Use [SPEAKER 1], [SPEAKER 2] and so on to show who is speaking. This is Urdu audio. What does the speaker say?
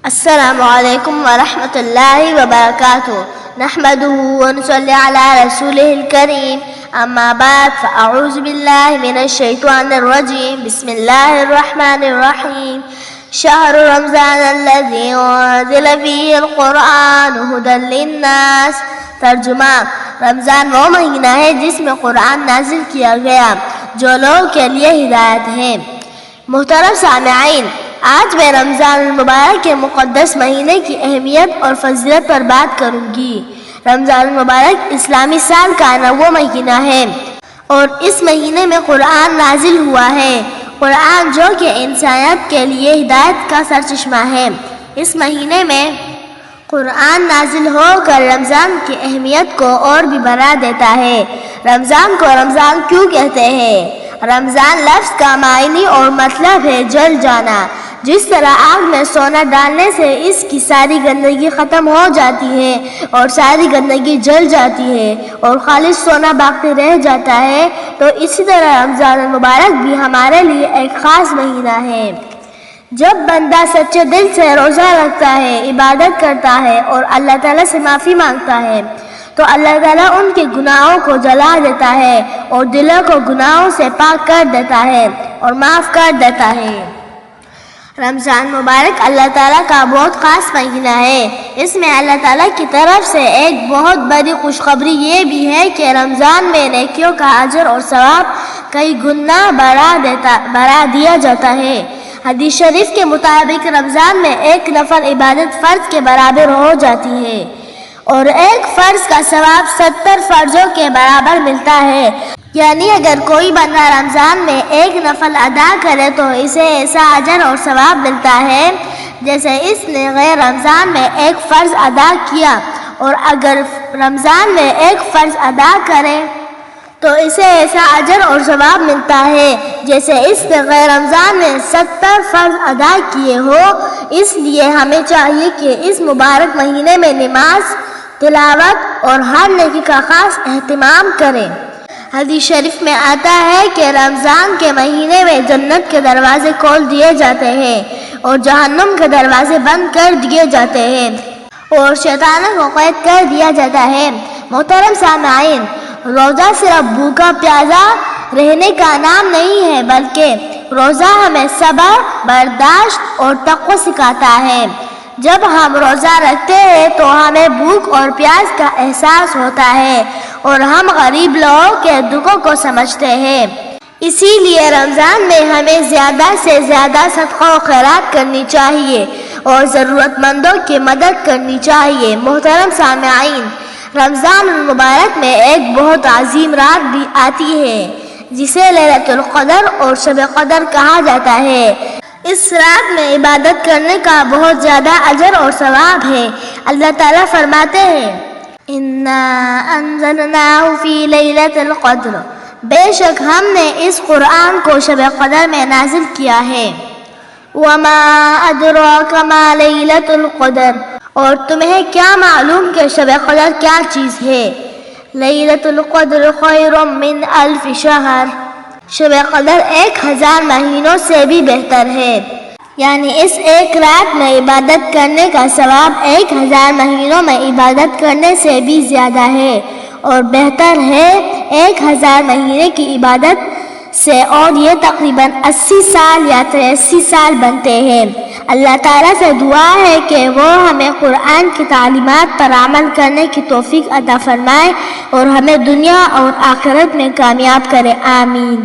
[SPEAKER 1] السلام علیکم ورحمۃ اللہ وبرکاتہ نحمده ونصلی علی رسوله الکریم اما بعد فاعوذ باللہ من الشیطان الرجیم بسم اللہ الرحمن الرحیم شہر رمضان الذی انزل فیہ القرآن ھدی للناس۔ ترجمہ: رمضان وہ مہینہ ہے جس میں قرآن نازل کیا گیا جو لوگوں کے لیے ہدایت ہے۔ محترم سامعین، آج میں رمضان المبارک کے مقدس مہینے کی اہمیت اور فضیلت پر بات کروں گی۔ رمضان المبارک اسلامی سال کا 9واں مہینہ ہے اور اس مہینے میں قرآن نازل ہوا ہے۔ قرآن جو کہ انسانیت کے لیے ہدایت کا سرچشمہ ہے۔ اس مہینے میں قرآن نازل ہو کر رمضان کی اہمیت کو اور بھی بڑھا دیتا ہے۔ رمضان کو رمضان کیوں کہتے ہیں؟ رمضان لفظ کا معنی اور مطلب ہے جل جانا۔ جس طرح آگ میں سونا ڈالنے سے اس کی ساری گندگی ختم ہو جاتی ہے اور ساری گندگی جل جاتی ہے اور خالص سونا باقی رہ جاتا ہے، تو اسی طرح رمضان المبارک بھی ہمارے لیے ایک خاص مہینہ ہے۔ جب بندہ سچے دل سے روزہ رکھتا ہے، عبادت کرتا ہے اور اللہ تعالیٰ سے معافی مانگتا ہے تو اللہ تعالیٰ ان کے گناہوں کو جلا دیتا ہے اور دلوں کو گناہوں سے پاک کر دیتا ہے اور معاف کر دیتا ہے۔ رمضان مبارک اللہ تعالیٰ کا بہت خاص مہینہ ہے۔ اس میں اللہ تعالیٰ کی طرف سے ایک بہت بڑی خوشخبری یہ بھی ہے کہ رمضان میں نیکیوں کا اجر اور ثواب کئی گنا بڑھا دیا جاتا ہے۔ حدیث شریف کے مطابق رمضان میں ایک نفل عبادت فرض کے برابر ہو جاتی ہے اور ایک فرض کا ثواب 70 فرضوں کے برابر ملتا ہے۔ یعنی اگر کوئی بندہ رمضان میں ایک نفل ادا کرے تو اسے ایسا اجر اور ثواب ملتا ہے جیسے اس نے غیر رمضان میں ایک فرض ادا کیا، اور اگر رمضان میں ایک فرض ادا کرے تو اسے ایسا اجر اور ثواب ملتا ہے جیسے اس نے غیر رمضان میں 70 فرض ادا کیے ہو۔ اس لیے ہمیں چاہیے کہ اس مبارک مہینے میں نماز، تلاوت اور ہر نیکی کا خاص اہتمام کریں۔ حدیث شریف میں آتا ہے کہ رمضان کے مہینے میں جنت کے دروازے کھول دیے جاتے ہیں اور جہنم کے دروازے بند کر دیے جاتے ہیں اور شیطانوں کو قید کر دیا جاتا ہے۔ محترم سامعین، روزہ صرف بھوکا پیاسا رہنے کا نام نہیں ہے، بلکہ روزہ ہمیں صبر، برداشت اور تقوی سکھاتا ہے۔ جب ہم روزہ رکھتے ہیں تو ہمیں بھوک اور پیاس کا احساس ہوتا ہے اور ہم غریب لوگوں کے دکھوں کو سمجھتے ہیں۔ اسی لیے رمضان میں ہمیں زیادہ سے زیادہ صدقہ و خیرات کرنی چاہیے اور ضرورت مندوں کی مدد کرنی چاہیے۔ محترم سامعین، رمضان المبارک میں ایک بہت عظیم رات بھی آتی ہے جسے لیلۃ القدر اور شب قدر کہا جاتا ہے۔ اس رات میں عبادت کرنے کا بہت زیادہ اجر اور ثواب ہے۔ اللہ تعالیٰ فرماتے ہیں: اِنَّا أَنزَلْنَاهُ فِي لَيْلَةِ الْقَدْرِ، بے شک ہم نے اس قرآن کو شب قدر میں نازل کیا ہے۔ وَمَا أَدْرَاكَ مَا لَيْلَةُ الْقَدْرِ، اور تمہیں کیا معلوم کہ شب قدر کیا چیز ہے؟ لَيْلَةُ الْقَدْرِ خَيْرٌ مِّنْ أَلْفِ شَهْرٍ، شب قدر 1000 مہینوں سے بھی بہتر ہے۔ یعنی اس ایک رات میں عبادت کرنے کا ثواب 1000 مہینوں میں عبادت کرنے سے بھی زیادہ ہے اور بہتر ہے 1000 مہینے کی عبادت سے، اور یہ تقریباً 80 سال یا 83 سال بنتے ہیں۔ اللہ تعالیٰ سے دعا ہے کہ وہ ہمیں قرآن کی تعلیمات پر عمل کرنے کی توفیق عطا فرمائے اور ہمیں دنیا اور آخرت میں کامیاب کرے۔ آمین۔